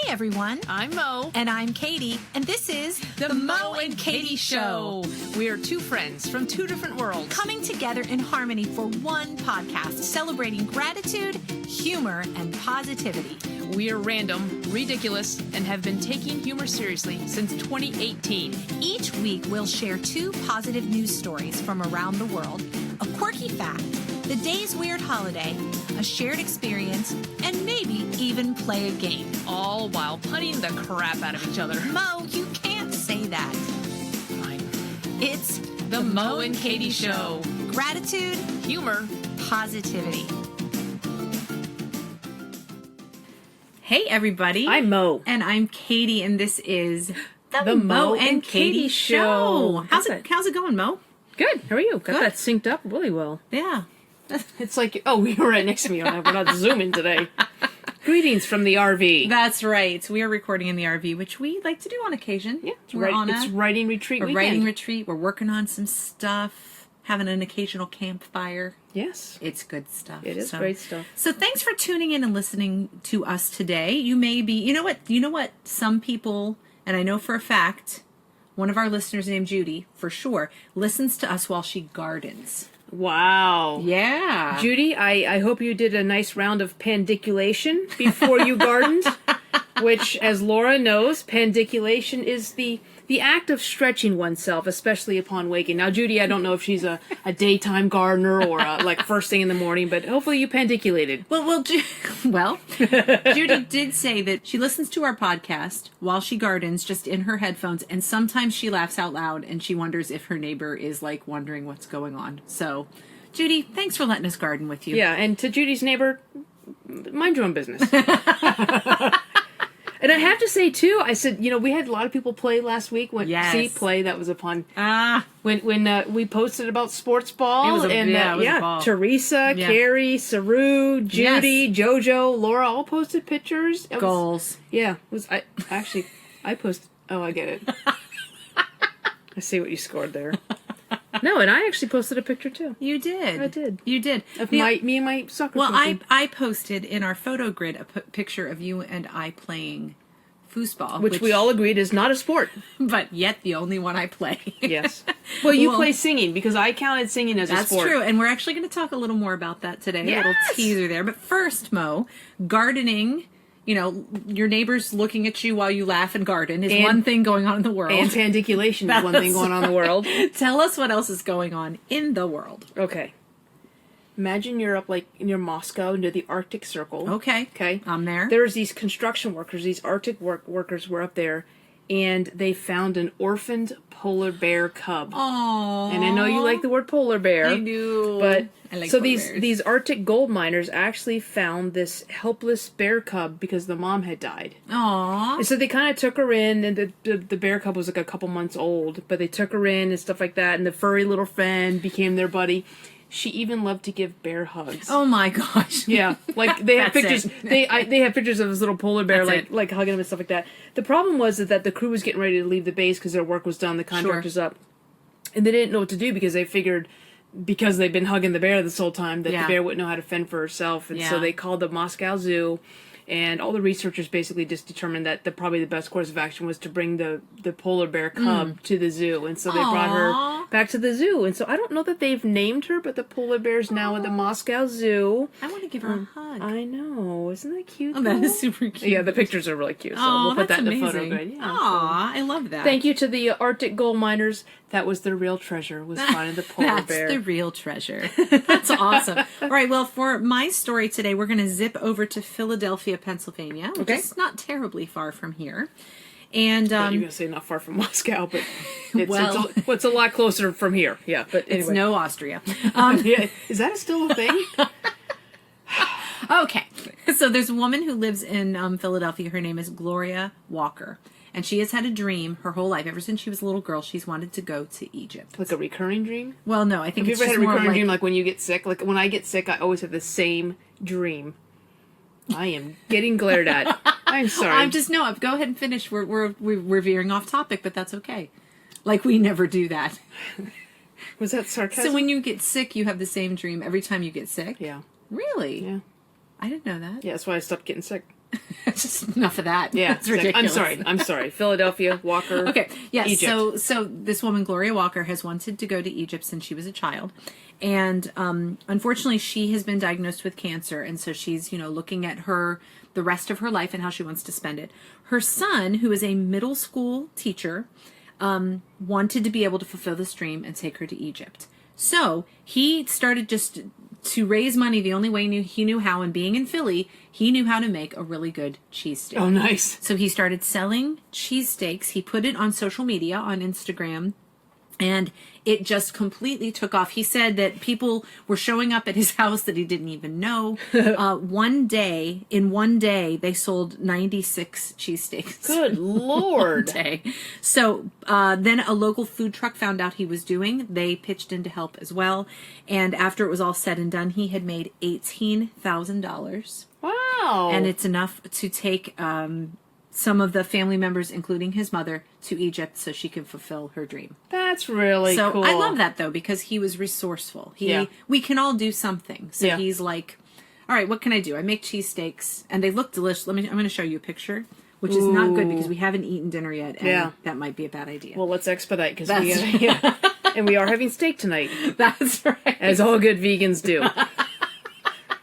everyone. I'm Mo. And I'm Katy. And this is The Mo and Katy Show. We are two friends from two different worlds coming together in harmony for one podcast, celebrating gratitude, humor, and positivity. We are random, ridiculous, and have been taking humor seriously since 2018. Each week, we'll share two positive news stories from around the world, a quirky fact, the day's weird holiday, a shared experience, and maybe even play a game. All while punning the crap out of each other. Mo, you can't say that. Fine. It's The Mo and Katy Show. Gratitude, Humor, positivity. Hey, everybody. I'm Mo. And I'm Katy, and this is The Mo and Katy Show. How's it going, Mo? Good. How are you? Got Good. that synced up really well. Yeah. It's like, oh, you're right next to me. We're not zooming today. Greetings from the RV. That's right. We are recording in the RV, which we like to do on occasion. Yeah, it's writing retreat a weekend. writing retreat. We're working on some stuff, having an occasional campfire. Yes. It's good stuff. It is great stuff. So thanks for tuning in and listening to us today. You may be, you know what? Some people, and I know for a fact, one of our listeners named Judy, for sure, listens to us while she gardens. Wow. Yeah. Judy, I hope you did a nice round of pandiculation before you gardened, which, as Laura knows, pandiculation is the act of stretching oneself, especially upon waking. Now, Judy, I don't know if she's a daytime gardener or like first thing in the morning, but hopefully you pandiculated. Well, Judy did say that she listens to our podcast while she gardens, just in her headphones, and sometimes she laughs out loud and she wonders if her neighbor is like wondering what's going on. So, Judy, thanks for letting us garden with you. Yeah, and to Judy's neighbor, mind your own business. And I have to say, too, I said, we had a lot of people play last week. That was upon... When we posted about sports ball. It was a ball. Teresa, Carrie, Saru, Judy, JoJo, Laura all posted pictures. Goals. I posted... Oh, I get it. I see what you scored there. No, and I actually posted a picture, too. You did. I did. You did. Of me and my soccer Well, coaching. I posted in our photo grid a picture of you and I playing foosball. Which we all agreed is not a sport. But yet the only one I play. Yes. Well, you play singing because I counted singing as a sport. That's true. And we're actually going to talk a little more about that today. Yes! A little teaser there. But first, Mo, gardening... your neighbors looking at you while you laugh and garden is one thing going on in the world. And pandiculation is one thing going on in the world. Tell us what else is going on in the world. Okay. Imagine you're up near Moscow near the Arctic Circle. Okay. Okay. I'm there. There's these construction workers, these Arctic workers were up there, and they found an orphaned polar bear cub. Aww. And I know you like the word polar bear. I do. But I like so polar bears. these Arctic gold miners actually found this helpless bear cub because the mom had died. Aww. And so they kind of took her in, and the bear cub was like a couple months old, but they took her in and stuff like that, and the furry little friend became their buddy. She even loved to give bear hugs. Oh my gosh. Yeah, like they have pictures. They have pictures of this little polar bear, That's like hugging him and stuff like that. The problem was that the crew was getting ready to leave the base because their work was done. The contract was up, and they didn't know what to do because they figured because they'd been hugging the bear this whole time that the bear wouldn't know how to fend for herself, and so they called the Moscow Zoo. And all the researchers basically just determined that probably the best course of action was to bring the polar bear cub to the zoo. And so they brought her back to the zoo. And so I don't know that they've named her, but the polar bear's now at the Moscow Zoo. I want to give her a hug. I know. Isn't that cute? Oh, that is super cute. Yeah, the pictures are really cute. So we'll put that in the photo grid. Yeah, I love that. Thank you to the Arctic gold miners. That was their real treasure, was finding the polar bear. That's the real treasure. That's awesome. All right, well, for my story today, we're going to zip over to Philadelphia, Pennsylvania, which is not terribly far from here. And you're going to say not far from Moscow, but it's a lot closer from here. Yeah, but anyway. It's no Austria. Yeah, is that still a thing? Okay, so there's a woman who lives in Philadelphia. Her name is Gloria Walker. And she has had a dream her whole life. Ever since she was a little girl, she's wanted to go to Egypt. Like a recurring dream? Well, no, I think it's just more like... Have you ever had a recurring dream, like when you get sick? Like when I get sick, I always have the same dream. I am getting glared at. I'm sorry. Go ahead and finish. We're veering off topic, but that's okay. Like we never do that. Was that sarcasm? So when you get sick, you have the same dream every time you get sick? Yeah. Really? Yeah. I didn't know that. Yeah, that's why I stopped getting sick. Just enough of that. Yeah, It's ridiculous. I'm sorry. Philadelphia, Walker. Okay, yes. Egypt. So this woman, Gloria Walker, has wanted to go to Egypt since she was a child, and unfortunately, she has been diagnosed with cancer, and so she's looking at the rest of her life and how she wants to spend it. Her son, who is a middle school teacher, wanted to be able to fulfill this dream and take her to Egypt. So he started just to raise money the only way he knew how, and being in Philly, he knew how to make a really good cheesesteak. Oh, nice. So he started selling cheesesteaks. He put it on social media, on Instagram, and it just completely took off. He said that people were showing up at his house that he didn't even know. One day, they sold 96 cheesesteaks. Good Lord. Day. So then a local food truck found out he was doing. They pitched in to help as well. And after it was all said and done, he had made $18,000. Wow. And it's enough to take some of the family members, including his mother, to Egypt so she can fulfill her dream. That's really cool. So I love that, though, because he was resourceful. We can all do something. So he's like, all right, what can I do? I make cheesesteaks, and they look delicious. I'm going to show you a picture, which is not good because we haven't eaten dinner yet, and that might be a bad idea. Well, let's expedite because and we are having steak tonight. That's right. As all good vegans do.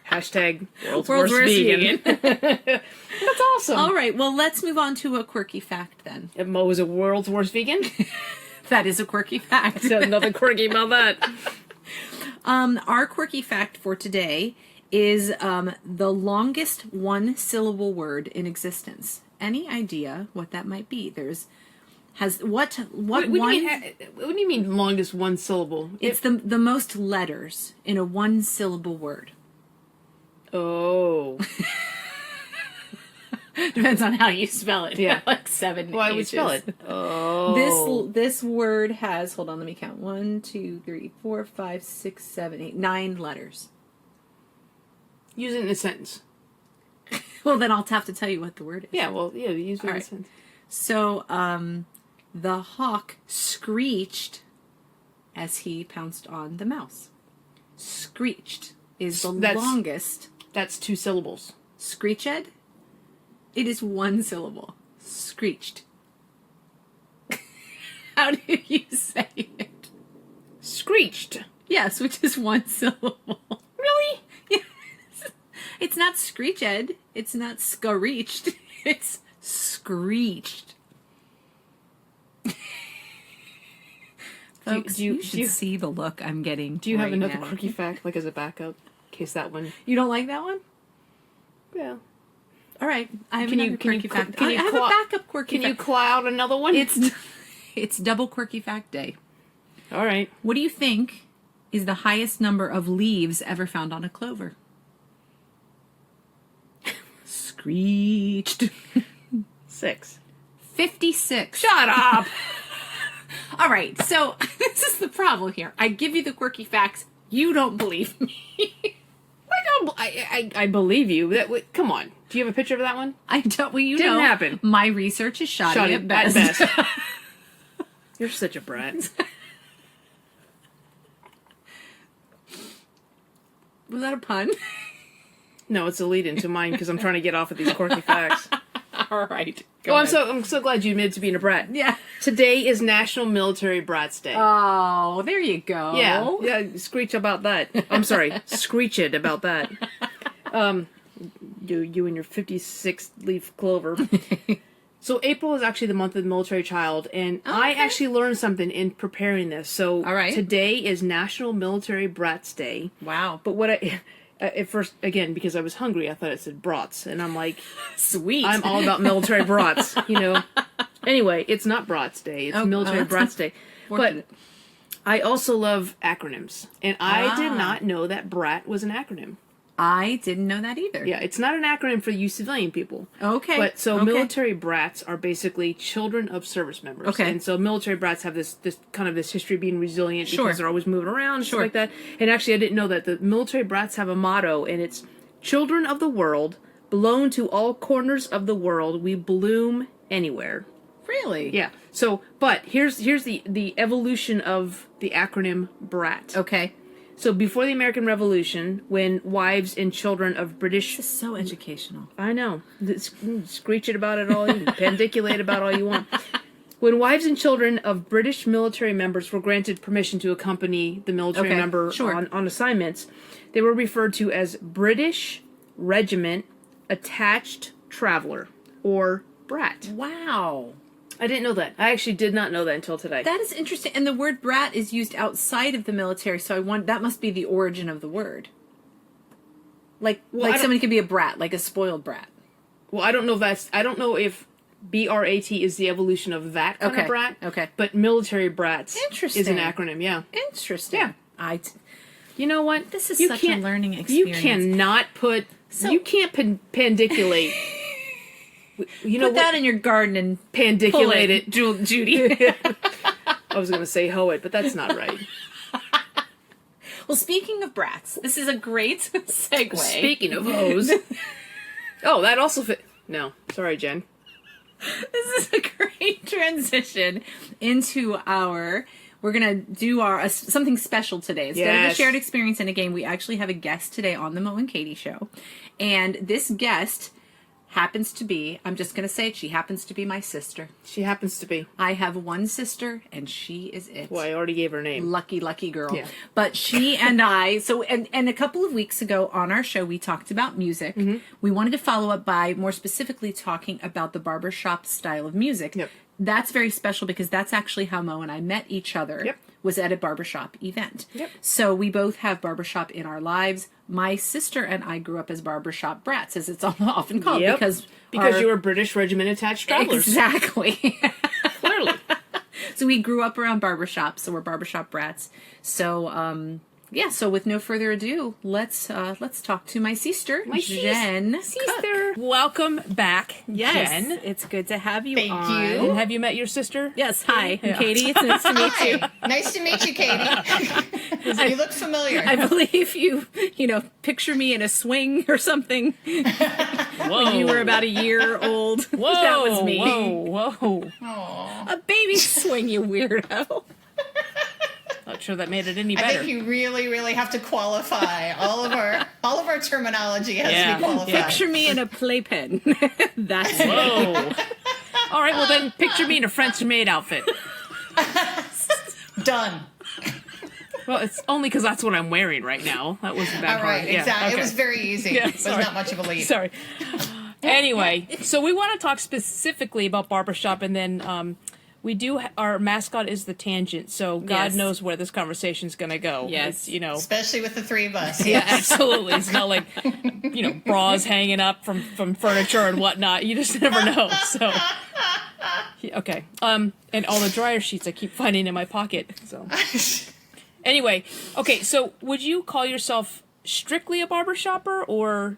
Hashtag world's worst vegan. That's awesome. All right, well, let's move on to a quirky fact then. If Mo is a world's worst vegan? That is a quirky fact. There's nothing quirky about that. Our quirky fact for today is the longest one-syllable word in existence. Any idea what that might be? What do you mean longest one syllable? It's the most letters in a one-syllable word. Oh. Depends on how you spell it. Yeah. Like 7 Well, I would spell it. Oh. This word has, hold on, let me count. 1, 2, 3, 4, 5, 6, 7, 8, 9 letters. Use it in a sentence. Well, then I'll have to tell you what the word is. Yeah, use it in a sentence. So, the hawk screeched as he pounced on the mouse. Screeched is the longest. That's 2 syllables. Screeched? It is 1 syllable. Screeched. How do you say it? Screeched. Yes, which is 1 syllable. Really? Yes. It's not screeched. It's not screeched. It's screeched. Folks, you should see the look I'm getting. Do you have another now. quirky fact, like as a backup, in case that one? You don't like that one? Yeah. All right. I have another quirky fact. I have a backup quirky fact. Can you claw out another one? It's double quirky fact day. All right. What do you think is the highest number of leaves ever found on a clover? Screeched. 6. 56. Shut up! All right, so this is the problem here. I give you the quirky facts. You don't believe me. I believe you. Come on. Do you have a picture of that one? I don't. Well, Didn't happen. My research is shoddy at best. You're such a brat. Was that a pun? No, it's a lead into mine because I'm trying to get off of these quirky facts. All right. I'm so glad you admitted to being a brat. Yeah. Today is National Military Brats Day. Oh, there you go. Yeah. Screech about that. I'm sorry, screech it about that. You and your 56-leaf clover. So April is actually the month of the military child, and I actually learned something in preparing this. So today is National Military Brats Day. Wow. But what at first, again, because I was hungry, I thought it said brats, and I'm like, sweet. I'm all about military brats, Anyway, it's not Brats Day; it's Military Brats Day. But I also love acronyms, and I did not know that BRAT was an acronym. I didn't know that either. Yeah, it's not an acronym for you civilian people. Okay. But military brats are basically children of service members. Okay. And so military brats have this kind of this history of being resilient because they're always moving around and stuff like that. And actually, I didn't know that the military brats have a motto, and it's children of the world, blown to all corners of the world, we bloom anywhere. Really? Yeah. So, but here's the evolution of the acronym BRAT. Okay. So before the American Revolution, when wives and children of British... This is so educational. I know. Screech it about it all. You can pandiculate about all you want. When wives and children of British military members were granted permission to accompany the military member on assignments, they were referred to as British Regiment Attached Traveler, or brat. Wow. I didn't know that. I actually did not know that until today. That is interesting. And the word brat is used outside of the military, so that must be the origin of the word. Like somebody could be a brat, like a spoiled brat. Well, I don't know if BRAT is the evolution of that kind of brat. Okay. But military brats is an acronym, yeah. Interesting. Yeah. You know what? This is such a learning experience. You cannot put... you can't pandiculate... Put that in your garden and pandiculate it. Judy. I was going to say hoe it, but that's not right. Well, speaking of brats, this is a great segue. Speaking of hoes. Oh, that also fit. No. Sorry, Jen. This is a great transition into our... We're going to do something special today. Instead of a shared experience in a game, we actually have a guest today on the Mo and Katy show. And this guest... happens to be, I'm just going to say it, she happens to be my sister. She happens to be. I have one sister, and she is it. Well, I already gave her a name. Lucky, lucky girl. Yeah. But she and I, and a couple of weeks ago on our show, we talked about music. Mm-hmm. We wanted to follow up by more specifically talking about the barbershop style of music. Yep. That's very special because that's actually how Mo and I met each other. Yep. Was at a barbershop event. Yep. So we both have barbershop in our lives. My sister and I grew up as barbershop brats, as it's often called, because you were British Regiment Attached Travelers. Exactly. Clearly. So we grew up around barbershops, so we're barbershop brats. So, so with no further ado, let's talk to my sister, Jen. Sister. Welcome back, yes, Jen. It's good to have you Thank on. you. And have you met your sister? Yes, hi. I'm Katy. It's nice to meet you. Nice to meet you, Katy. You look familiar. I believe you picture me in a swing or something. Whoa. When you were about a year old. Whoa. That was me. Whoa. Aww. A baby swing, you weirdo. Not sure that made it any I better. think you really, really have to qualify. All of our terminology has to be qualified. Picture me in a playpen. That's Whoa. All right, well then picture me in a French maid outfit. Done. Well, it's only because that's what I'm wearing right now. That wasn't that All right, hard. exactly. Yeah, okay. It was very easy. Yeah, it was not much of a leap. Sorry. Anyway, so we want to talk specifically about barbershop, and then our mascot is the tangent, so God knows where this conversation's going to go. Yes. It's, Especially with the three of us. Yeah, absolutely. It's not like, bras hanging up from furniture and whatnot. You just never know. So, okay. And all the dryer sheets I keep finding in my pocket. So, anyway, okay. So, would you call yourself strictly a barbershopper, or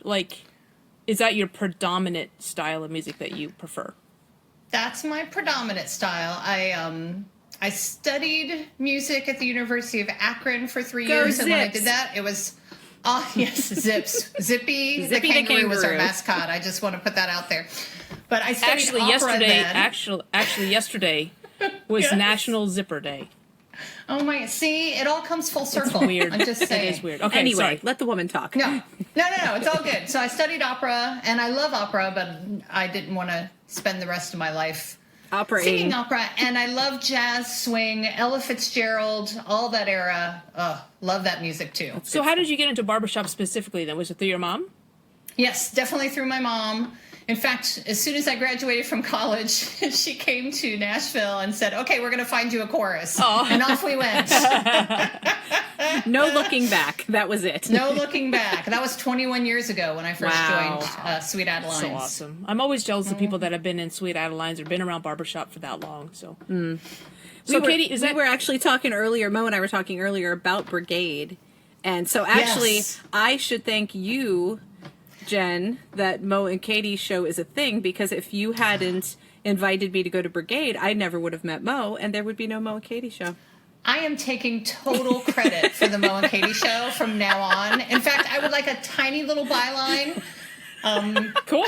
is that your predominant style of music that you prefer? That's my predominant style. I studied music at the University of Akron for 3 years, and when I did that, it was Zips. Zippy the kangaroo was our mascot. I just want to put that out there. But I studied opera then. Actually, yesterday was National Zipper Day. Oh my! See, it all comes full circle. It's weird. I'm just saying. It is weird. Okay, anyway, sorry. let the woman talk. No. It's all good. So I studied opera, and I love opera, but I didn't want to spend the rest of my life singing opera. And I love jazz, swing, Ella Fitzgerald, all that era. Love that music too. So how did you get into barbershop specifically then? Was it through your mom? Yes, definitely through my mom. In fact, as soon as I graduated from college, she came to Nashville and said, "Okay, we're going to find you a chorus." Oh. And off we went. No looking back. That was it. No looking back. That was 21 years ago when I first joined Sweet Adelines. So awesome. I'm always jealous of people that have been in Sweet Adelines or been around barbershop for that long. So, So Katy, we were actually talking earlier, Mo and I were talking earlier about Brigade. And so actually, I should thank you, Jen, that Mo and Katy's show is a thing, because if you hadn't invited me to go to Brigade, I never would have met Mo, and there would be no Mo and Katy show. I am taking total credit for the Mo and Katy show from now on. In fact, I would like a tiny little byline.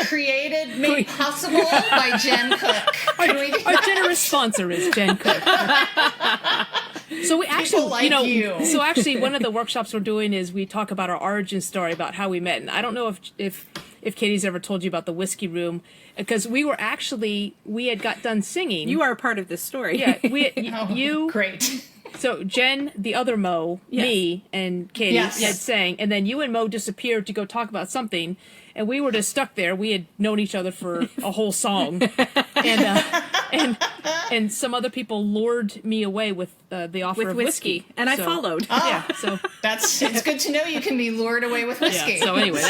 Created, made possible by Jen Cooke. Our generous sponsor is Jen Cooke. So we actually, like you. So actually, one of the workshops we're doing is we talk about our origin story, about how we met. And I don't know if Katie's ever told you about the whiskey room, because we had got done singing. You are a part of this story. Yeah, Oh, great. So Jen, the other Mo, me, and Katy had sang, and then you and Mo disappeared to go talk about something, and we were just stuck there. We had known each other for a whole song, and some other people lured me away with the offer of whiskey, and I followed. Yeah, so It's good to know you can be lured away with whiskey. yeah. So anyway,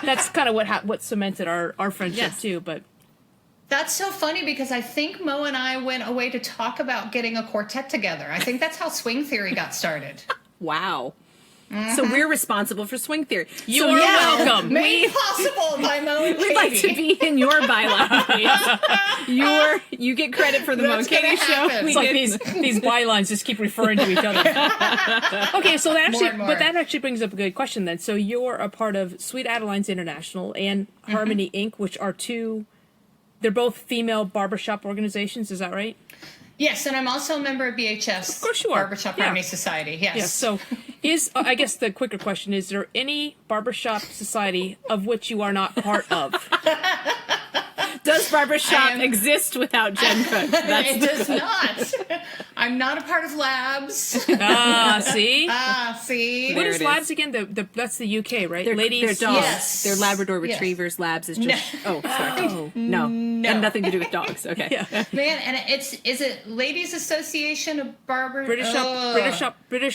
that's kind of what cemented our friendship too. But That's so funny because I think Mo and I went away to talk about getting a quartet together. I think that's how swing theory got started. Wow. So we're responsible for swing theory. You are welcome. Made possible by Mo and Katy. We'd like to be in your byline, please. You get credit for the Mo and Katy show. it's like these bylines just keep referring to each other. Okay, so that actually brings up a good question then. So you're a part of Sweet Adelines International and Harmony Inc., which are they're both female barbershop organizations, is that right? Yes, and I'm also a member of BHS. Of course you are. Barbershop Harmony Society, yes. Yeah, so I guess the quicker question, is there any barbershop society of which you are not part of? Does barbershop exist without Jen Cooke? It does not. I'm not a part of Labs. See? See? What is it Labs again? That's the UK, right? They're Ladies. They're dogs. Yes. They're Labrador Yes. Retrievers. Labs is just... No. Oh, sorry. No. And nothing to do with dogs. Okay. Yeah. Man, and is it Ladies Association of Barber... British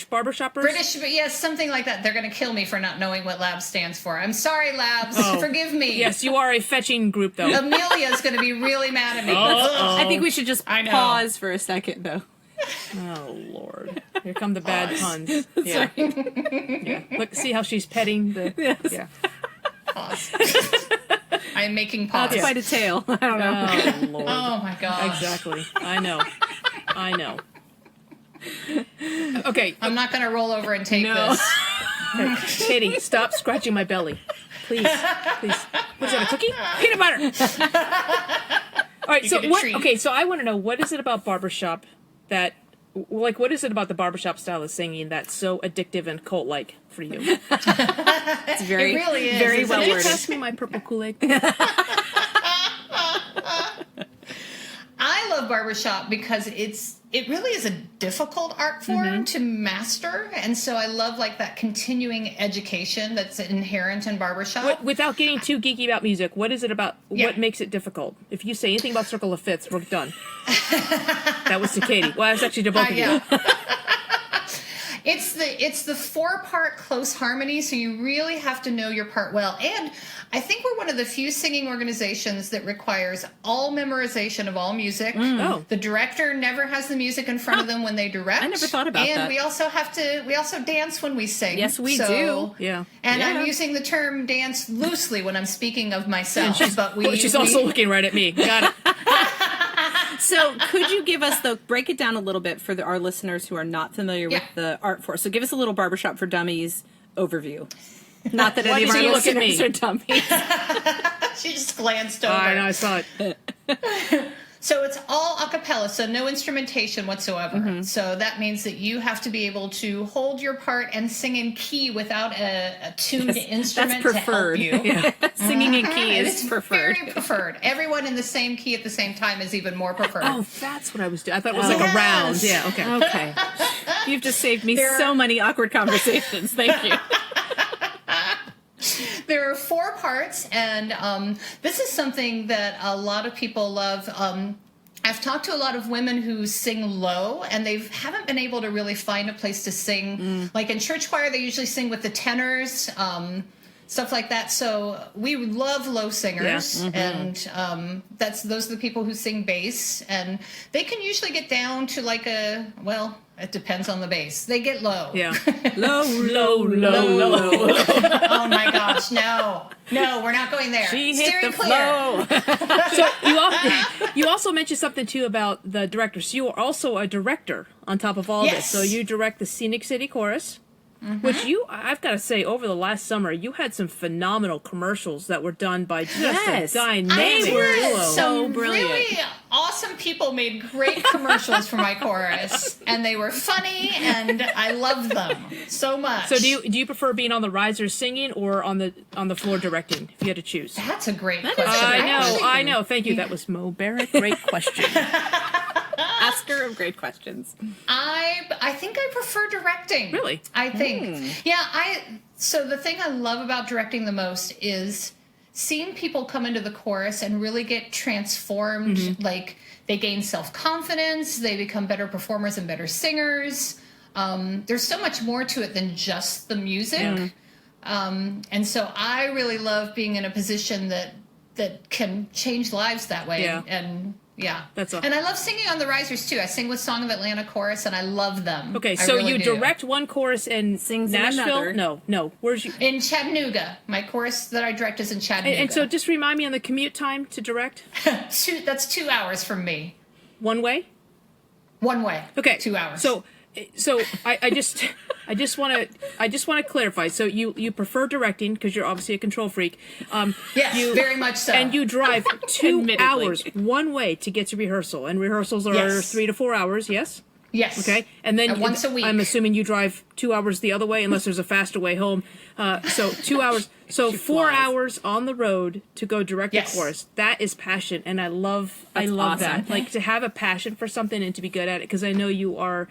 barbershoppers? Yes, something like that. They're going to kill me for not knowing what Labs stands for. I'm sorry, Labs. Forgive me. Yes, you are a fetching group, though. Amelia's going to be really mad at me. I think we should just I know. pause for a second, though. Oh, Lord. Here come the bad puns. Yeah. Yeah. Look, see how she's petting the... Yes. Yeah. Pause. I'm making pause. That's quite a tale. I don't know. Oh, Lord. Oh, my gosh. Exactly. I know. Okay. I'm not going to roll over and take this. Katy, stop scratching my belly. Please. What's that, a cookie? Peanut butter! All right, You get a treat. So I want to know, what is it about barbershop what is it about the barbershop style of singing that's so addictive and cult-like for you? It's very, It really is, very isn't well it? Can you worded. pass me my purple Kool-Aid? I love barbershop because it really is a difficult art form to master, and so I love like that continuing education that's inherent in barbershop. Without getting too geeky about music, what is it about? Yeah. What makes it difficult? If you say anything about Circle of Fifths, we're done. That was to Katy. Well, that's actually to both of you. It's the 4-part close harmony, so you really have to know your part well. And I think we're one of the few singing organizations that requires all memorization of all music. Oh. The director never has the music in front of them when they direct. I never thought about that. And we also dance when we sing. Yes, we do. Yeah. And Yeah. I'm using the term dance loosely when I'm speaking of myself. But She's also looking right at me. Got it. So could you give us, break it down a little bit for our listeners who are not familiar with the art form. So give us a little Barbershop for Dummies overview. Not that any of our you look at listeners me? are dummies. She just glanced over. I know, I saw it. So it's all a cappella, so no instrumentation whatsoever. So that means that you have to be able to hold your part and sing in key without a tuned instrument That's preferred. to help you. Yeah. Singing in key is It's preferred. very preferred. Everyone in the same key at the same time is even more preferred. Oh, that's what I was doing. I thought it was like a round. Yeah, okay. Okay. You've just saved me so many awkward conversations. Thank you. There are 4 parts, and this is something that a lot of people love. I've talked to a lot of women who sing low, and they haven't been able to really find a place to sing. Like in church choir, they usually sing with the tenors, stuff like that. So we love low singers, and those are the people who sing bass, and they can usually get down to like it depends on the bass. They get low. Yeah. Low, low, low, low. Oh my gosh, no, we're not going there. She hit Steering the clear. flow. So you also mentioned something too about the director. So you are also a director on top of all this. Yes. So you direct the Scenic City Chorus. Which I've got to say, over the last summer, you had some phenomenal commercials that were done by just a dynamic duo. So brilliant. Really awesome people made great commercials for my chorus, and they were funny, and I loved them so much. So do you prefer being on the risers singing or on the floor directing, if you had to choose? That's a great question. I know. Thank you. That was Mo Barrett. Great question. Asker of great questions. I think I prefer directing. Really? I think. Yeah, so the thing I love about directing the most is seeing people come into the chorus and really get transformed. Like, they gain self-confidence, they become better performers and better singers. There's so much more to it than just the music. And so I really love being in a position that can change lives that way. And that's all. And I love singing on the risers too. I sing with Song of Atlanta chorus, and I love them. Okay, so really you direct one chorus in Nashville? No. Where's you? In Chattanooga. My chorus that I direct is in Chattanooga. And so just remind me on the commute time to direct. That's 2 hours from me. One way? One way. Okay. 2 hours. So I just want to clarify. So you prefer directing because you're obviously a control freak. Yes, very much so. And you drive 2 hours one way to get to rehearsal, and rehearsals are 3 to 4 hours. Yes. Yes. Okay. And then once a week. I'm assuming you drive 2 hours the other way, unless there's a faster way home. So 2 hours. So 4 hours on the road to go direct the chorus. That is passion, and I love awesome. that. Like, to have a passion for something and to be good at it, because I know you are.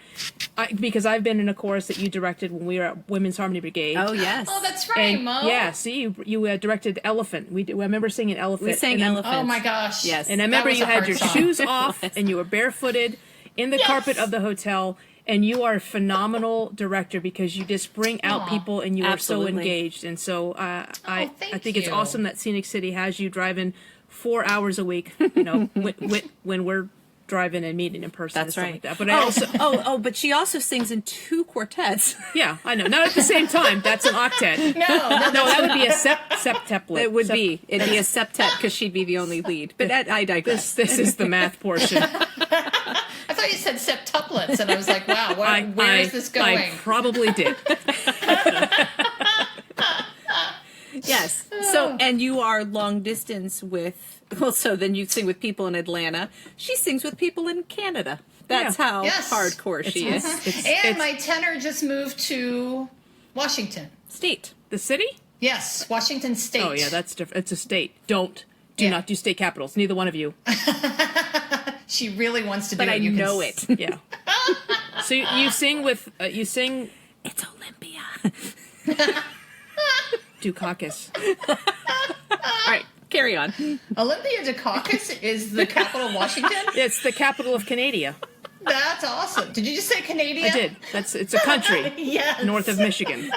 Because I've been in a chorus that you directed when we were at Women's Harmony Brigade. Oh yes. Oh, that's right, Mo. Yeah. See, you directed Elephant. I remember singing Elephant. We sang Elephant. Oh my gosh. Yes. And I remember you had your shoes off and you were barefooted in the carpet of the hotel, and you are a phenomenal director because you just bring out people and you are so engaged. And so I think it's awesome that Scenic City has you driving 4 hours a week, when we're driving and meeting in person. That's right. Like that. But I also but she also sings in 2 quartets. Yeah, I know. Not at the same time. That's an octet. No, that would be a septuplet. It would be. It'd be a septet because she'd be the only lead. But I digress. This is the math portion. I thought you said septuplets, and I was like, wow, where is this going? I probably did. Yes. So, and you are long distance with, so then you sing with people in Atlanta. She sings with people in Canada. That's how hardcore she is. And my tenor just moved to Washington State. The city? Yes, Washington State. Oh, yeah, that's different. It's a state. Do not do state capitals. Neither one of you. She really wants to do it. But I know it. Yeah. So you sing with, It's Olympia. Dukakis. All right, carry on. Olympia, Dukakis is the capital of Washington? It's the capital of Canada. That's awesome. Did you just say Canada? I did. It's a country. Yes. North of Michigan.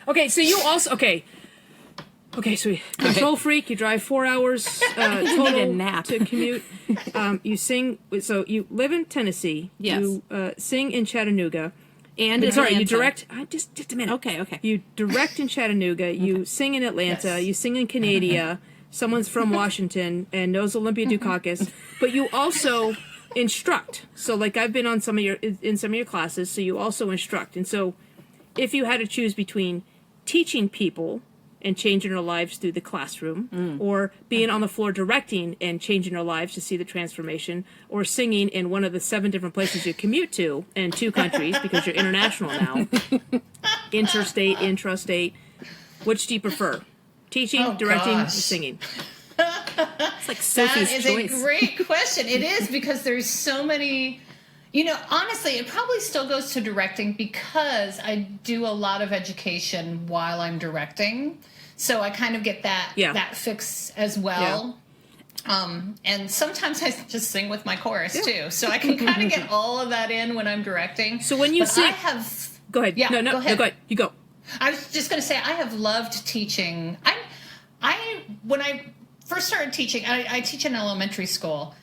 Okay, so you also, Okay, so control freak, you drive 4 hours total need a nap. to commute. You sing, so you live in Tennessee. Yes. You sing in Chattanooga. And you direct, just a minute. Okay. You direct in Chattanooga, you sing in Atlanta, you sing in Canada, someone's from Washington and knows Olympia Dukakis, but you also instruct. So like I've been on some of your classes, so you also instruct. And so if you had to choose between teaching people and changing their lives through the classroom, or being on the floor directing and changing their lives to see the transformation, or singing in one of the 7 different places you commute to in 2 countries because you're international now, interstate, intrastate, which do you prefer? Teaching, directing, or singing? It's like Sophie's choice. That is a great question. It is, because there's so many. Honestly, it probably still goes to directing because I do a lot of education while I'm directing. So I kind of get that fix as well. Yeah. And sometimes I just sing with my chorus too. So I can kind of get all of that in when I'm directing. So when you sing... Go ahead. Yeah, no, go ahead. You go. I was just going to say, I have loved teaching. When I first started teaching, I teach in elementary school.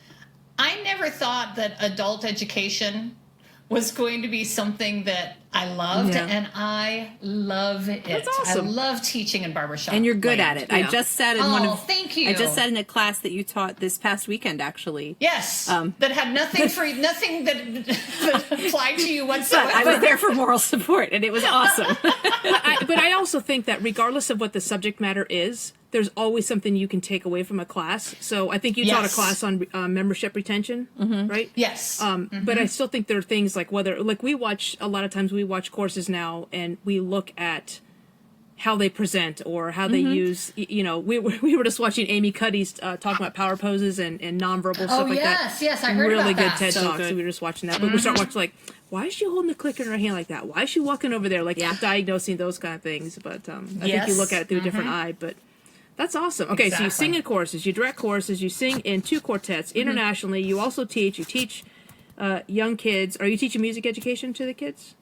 I never thought that adult education was going to be something that I loved and I love it. That's awesome. I love teaching in barbershop. And you're good at it. Yeah. I just sat in one of. Thank you. I just sat in a class that you taught this past weekend, actually. Yes. That had nothing that applied to you whatsoever. But I was there for moral support, and it was awesome. But I also think that regardless of what the subject matter is, there's always something you can take away from a class. So I think you taught a class on membership retention, right? Yes. But I still think there are things like we watch courses now and we look at how they present or how they use, we were just watching Amy Cuddy's talking about power poses and nonverbal stuff like that. Yes, I heard really about good that. TED Talks. good. So we were just watching that. But we start watching why is she holding the clicker in her hand like that? Why is she walking over there? Diagnosing those kind of things. But I think you look at it through a different eye. But that's awesome. Okay, so you sing in choruses, you direct choruses, you sing in 2 quartets internationally. You also teach young kids. Are you teaching music education to the kids?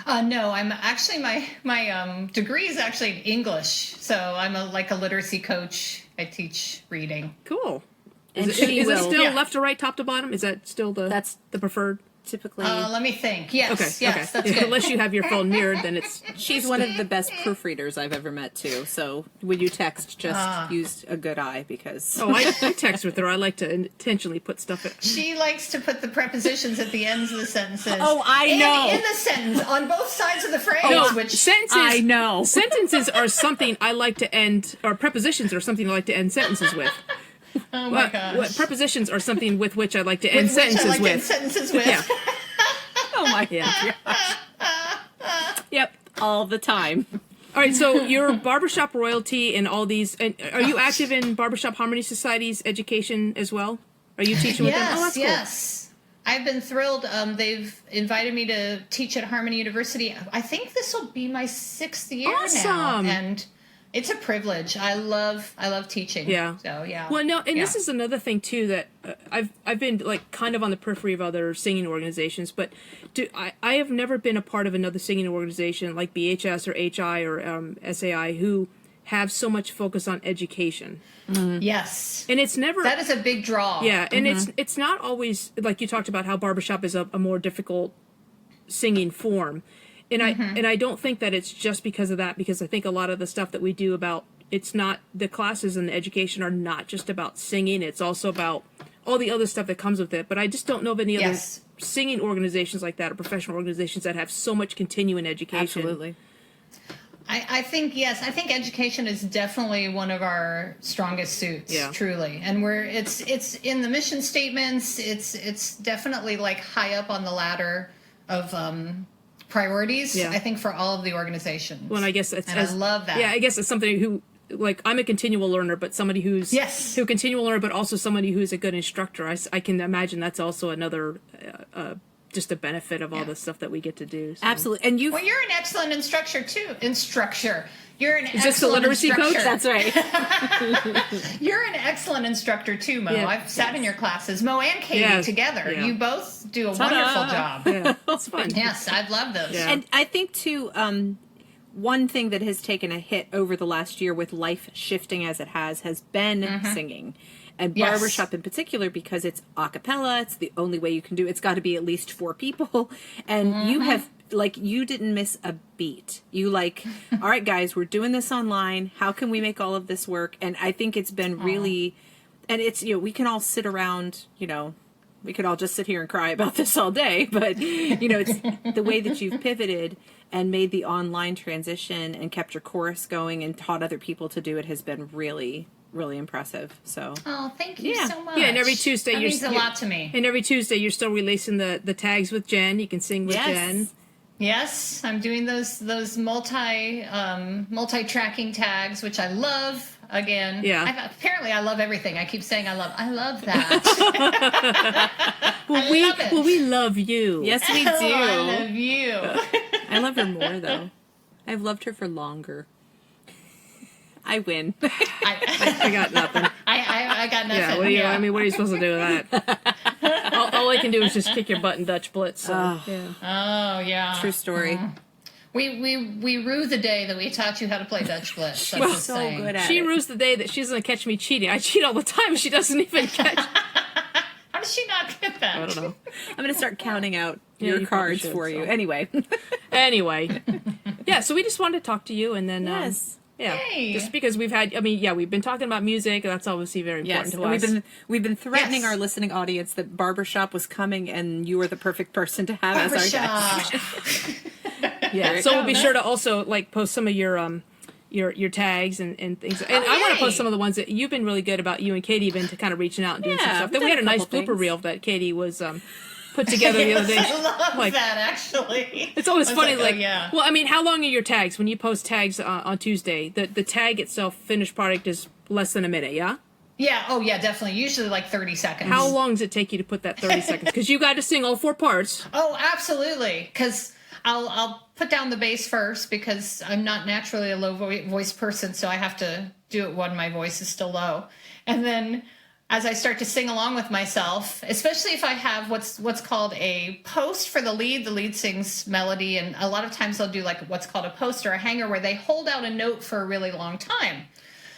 No, I'm actually my degree is actually in English, so I'm a literacy coach. I teach reading. Cool. And Is it still Yeah. left to right, top to bottom? Is that still the preferred? Typically, Let me think. Yes, Okay. yes, okay. that's good. Unless you have your phone mirrored, then it's she's one of the best proofreaders I've ever met, too. So when you text, just use a good eye because... Oh, I text with her. I like to intentionally put stuff in. She likes to put the prepositions at the ends of the sentences. Oh, I know. And in the sentence, on both sides of the phrase, which sentences. I know. Sentences are something I like to end, or prepositions are something I like to end sentences with. oh my gosh. Prepositions are something with which I like to end Which I sentences like to with. end sentences with. Yeah. Oh, my Yeah. gosh. Yep, all the time. All right, so your barbershop royalty and all these, and are you active in Barbershop Harmony Society's education as well? Are you teaching with them? Oh, that's cool. Yes. I've been thrilled. They've invited me to teach at Harmony University. I think this will be my 6th year now, and it's a privilege. I love teaching. Yeah. So yeah. Well, no, and this is another thing too that I've been kind of on the periphery of other singing organizations, but I have never been a part of another singing organization like BHS or HI or SAI who have so much focus on education. Mm-hmm. Yes. And it's never... That is a big draw. Yeah, and it's not always... Like you talked about how barbershop is a more difficult singing form. And I don't think that it's just because of that, because I think a lot of the stuff that we do about... It's not... The classes and the education are not just about singing. It's also about all the other stuff that comes with it. But I just don't know of any other singing organizations like that or professional organizations that have so much continuing education. Absolutely. I think, yes, I think education is definitely one of our strongest suits, truly. And it's in the mission statements, it's definitely high up on the ladder of priorities, I think, for all of the organizations. Well, and I guess I love that. Yeah, I guess it's somebody who, I'm a continual learner, but somebody who's who continual learner, but also somebody who's a good instructor. I can imagine that's also another just a benefit of all the stuff that we get to do. So. Absolutely. And you're an excellent instructor too. You're an Is this the literacy coach? That's right. You're an excellent instructor too, Mo. Yeah. I've sat in your classes, Mo and Katy together. Yeah. You both do a wonderful job. Yeah, it's fun. Yes, I've loved those. Yeah. And I think too, one thing that has taken a hit over the last year with life shifting as it has been singing. And barbershop in particular, because it's a cappella, it's the only way you can do it. It's got to be at least 4 people. And you have, you didn't miss a beat. You all right, guys, we're doing this online. How can we make all of this work? And I think it's been really, and it's, we can all sit around, we could all just sit here and cry about this all day. But, it's the way that you've pivoted and made the online transition and kept your chorus going and taught other people to do it has been really impressive. So thank you so much. Yeah, and every Tuesday that means a lot to me. And every Tuesday you're still releasing the tags with Jen. You can sing with Jen. Yes, I'm doing those multi-tracking tags, which I love. Again, apparently I love everything. I keep saying I love that. Well, we love you. Yes, we do. I love you. I love her more though. I've loved her for longer. I win. I got nothing. I got nothing. Yeah, what are you supposed to do with that? all I can do is just kick your butt in Dutch Blitz. So, Oh yeah. True story. We rue the day that we taught you how to play Dutch Blitz. She's so good at it. She rues the day that she's going to catch me cheating. I cheat all the time. She doesn't even catch. How does she not get that? I don't know. I'm going to start counting out your you cards should, for you. so. Anyway. Anyway. Yeah, so we just wanted to talk to you, and then... Yes. Yeah, Yay. just because we've had, we've been talking about music, and that's obviously very important to us. And we've been threatening Yes. our listening audience that Barbershop was coming, and you were the perfect person to have as our guest. Yeah, so we'll be sure to also post some of your tags and things. And I want to post some of the ones that you've been really good about. You and Katy have been to kind of reaching out and doing some stuff. Then we had a nice blooper reel that Katy was put together the other day. I love that, actually. It's always funny, oh, yeah. Well, I mean, how long are your tags? When you post tags on Tuesday, the tag itself, finished product, is less than a minute, yeah? Yeah, oh yeah, definitely. Usually 30 seconds. How long does it take you to put that 30 seconds? Because you got to sing all 4 parts. Oh, absolutely. Because I'll put down the bass first, because I'm not naturally a low voice person, so I have to do it when my voice is still low. And then as I start to sing along with myself, especially if I have what's called a post for the lead sings melody, and a lot of times they'll do what's called a post or a hanger, where they hold out a note for a really long time.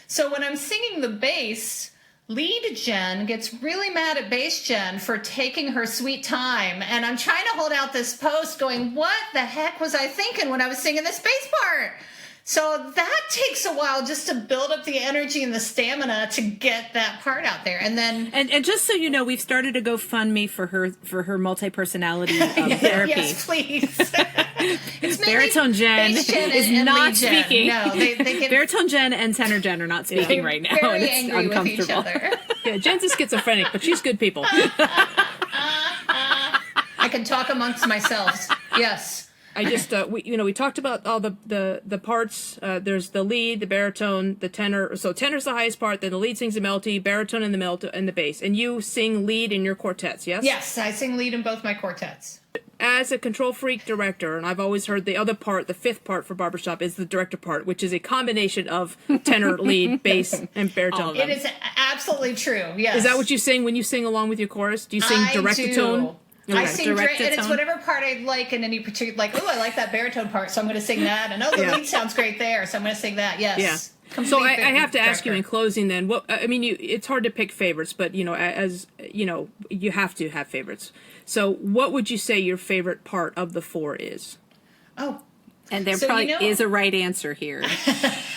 So when I'm singing the bass, lead Jen gets really mad at bass Jen for taking her sweet time, and I'm trying to hold out this post going, what the heck was I thinking when I was singing this bass part? So that takes a while just to build up the energy and the stamina to get that part out there. And then... And just so you know, we've started a GoFundMe for her multi-personality therapy. Yes, please. It's Baritone Jen is not Jen. speaking. No, they get Baritone Jen and tenor Jen are not speaking right now. very And it's angry with each uncomfortable. other. Yeah, Jen's a schizophrenic, but she's good people. I can talk amongst myself. Yes. I just, we talked about all the parts. There's the lead, the baritone, the tenor. So tenor's the highest part, then the lead sings the melody, baritone and the bass. And you sing lead in your quartets, yes? Yes, I sing lead in both my quartets. As a control freak director, and I've always heard the other part, the 5th part for Barbershop, is the director part, which is a combination of tenor, lead, bass, and baritone. It is absolutely true, yes. Is that what you sing when you sing along with your chorus? Do you sing direct-a-tone? I sing direct-a-tone. and it's whatever part I like in any particular, I like that baritone part, so I'm going to sing that. And the lead sounds great there, so I'm going to sing that. Yes. Yeah. So I have to ask you in closing then, what I mean, it's hard to pick favorites, but you have to have favorites. So what would you say your favorite part of the 4 is? Oh. And there probably is a right answer here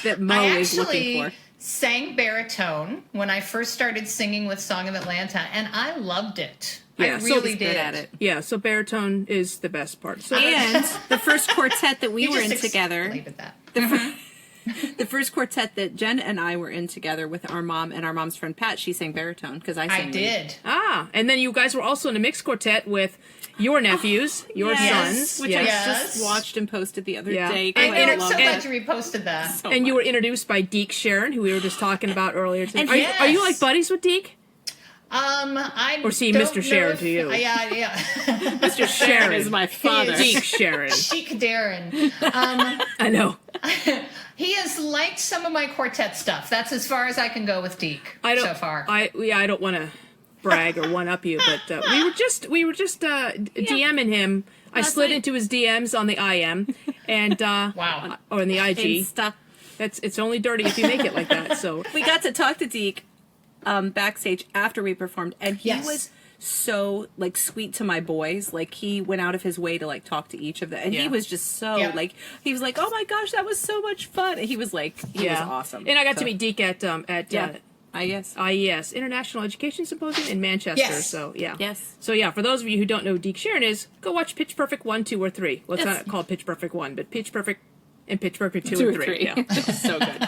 that Mo is looking for. Sang baritone when I first started singing with Song of Atlanta, and I loved it. Yeah, I really did. Good at it. Yeah, so baritone is the best part. So And the first quartet that we were in together, the first quartet that Jen and I were in together with our mom and our mom's friend Pat, she sang baritone because I sang lead. did. And then you guys were also in a mixed quartet with your nephews, your sons, which I just watched and posted the other day. I'm so glad you reposted that. And you were introduced by Deke Sharon, who we were just talking about earlier today. Are you like buddies with Deke? I or see don't Mr. Sharon to you. Yeah. Mr. Sharon is my father. Deke Sharon. Chic Darren. I know. He has liked some of my quartet stuff. That's as far as I can go with Deke so far. I don't want to brag or one up you, but we were just DMing him. I slid into his DMs on the IM and wow, or in the IG. Insta. It's only dirty if you make it like that. So we got to talk to Deke backstage after we performed, and he was so sweet to my boys. He went out of his way to talk to each of them, and he was just so he was like, oh my gosh, that was so much fun. And he was was awesome. And I got to meet Deke at IES International Education Symposium in Manchester. Yes. So yeah. Yes. So yeah, for those of you who don't know who Deke Sharon is, go watch Pitch Perfect 1, 2, or 3. Well, it's not called Pitch Perfect 1, but Pitch Perfect and Pitch Perfect 2 and 3. Yeah. So good.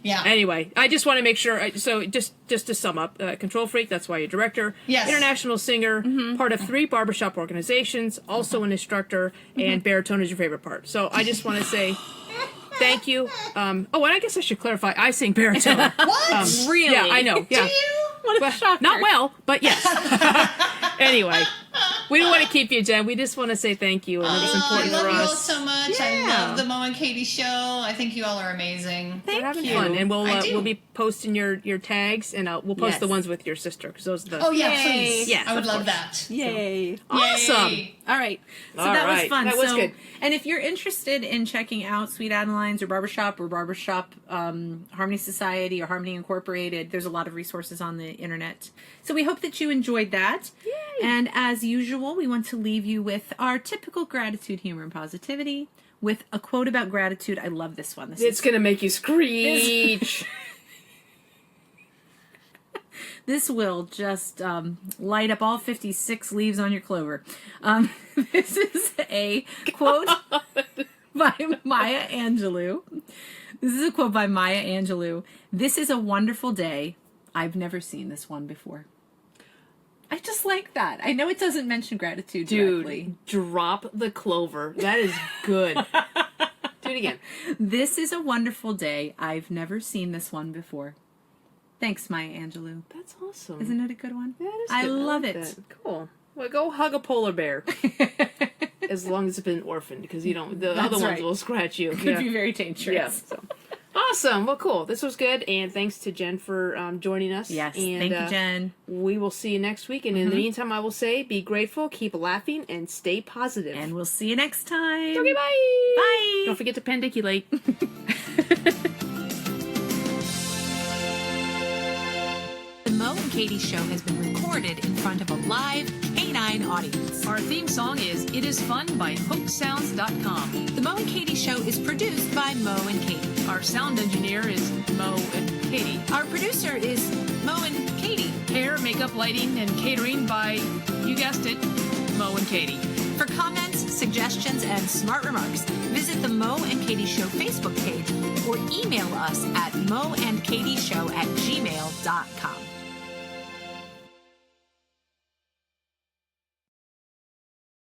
Yeah. Anyway, I just want to make sure. So just to sum up, control freak. That's why you're director. Yes. International singer, part of 3 barbershop organizations, also an instructor, and baritone is your favorite part. So I just want to say thank you. And I guess I should clarify. I sing baritone. What? Really? Yeah, I know. Yeah. Do you? What a shocker. Not well, but yes. Anyway, we don't want to keep you, Jen. We just want to say thank you, and it's important I love for you all us. so much. I love the Mo and Katy show. I think you all are amazing. We're having fun, and I do. we'll be posting your tags, and we'll post the ones with your sister because those are the. Oh yeah, please. Yes, I would of love course. that. Yay. Awesome. Yay. All right. So All that was right. fun. That was good. And if you're interested in checking out Sweet Adeline's or Barbershop Harmony Society or Harmony Incorporated, there's a lot of resources on the internet. So we hope that you enjoyed that. And as usual, we want to leave you with our typical gratitude, humor, and positivity with a quote about gratitude. I love this one. It's going to make you screech. This will just light up all 56 leaves on your clover. This is a quote by Maya Angelou. This is a quote by Maya Angelou. This is a wonderful day. I've never seen this one before. I just like that. I know it doesn't mention gratitude directly. Dude, drop the clover. That is good. Do it again. This is a wonderful day. I've never seen this one before. Thanks, Maya Angelou. That's awesome. Isn't it a good one? That is I good. love like it. That. Cool. Well, go hug a polar bear. As long as it's been orphaned, because the other ones will scratch you. Could be very dangerous. Yeah. So. Awesome. Well, cool. This was good, and thanks to Jen for joining us. Yes, and, thank you, Jen. We will see you next week, and in the meantime, I will say, be grateful, keep laughing, and stay positive. And we'll see you next time. Okay, bye. Bye. Don't forget to pendiculate. The Mo and Katy Show has been recorded in front of a live canine audience. Our theme song is It Is Fun by HookSounds.com. The Mo and Katy Show is produced by Mo and Katy. Our sound engineer is Mo and Katy. Our producer is Mo and Katy. Hair, makeup, lighting, and catering by, you guessed it, Mo and Katy. For comments, suggestions, and smart remarks, visit the Mo and Katy Show Facebook page or email us at moandkatyshow@gmail.com.